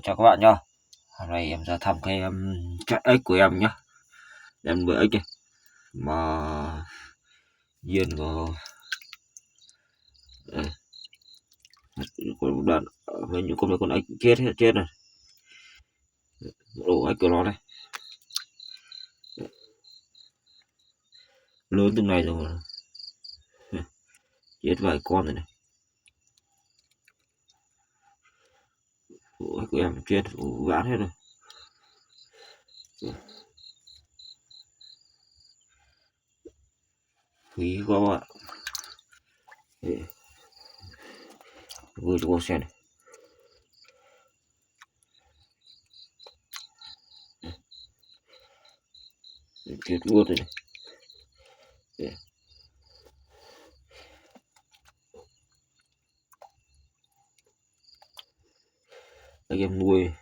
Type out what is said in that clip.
Chào các bạn nhá. Hôm nay em ra thăm cái trại ếch của em nhá. Em nuôi ếch đây. Mà Duyên có đây, có một đoạn hình như có mấy con ếch chết này. Ổ ếch của nó đây. Lớn từng này rồi mà. Chết vài con rồi này. Ổ ếch của em chết ván hết rồi. Phí quá bạn. Vừa cho con xem này. Chết luôn rồi này. Anh em nuôi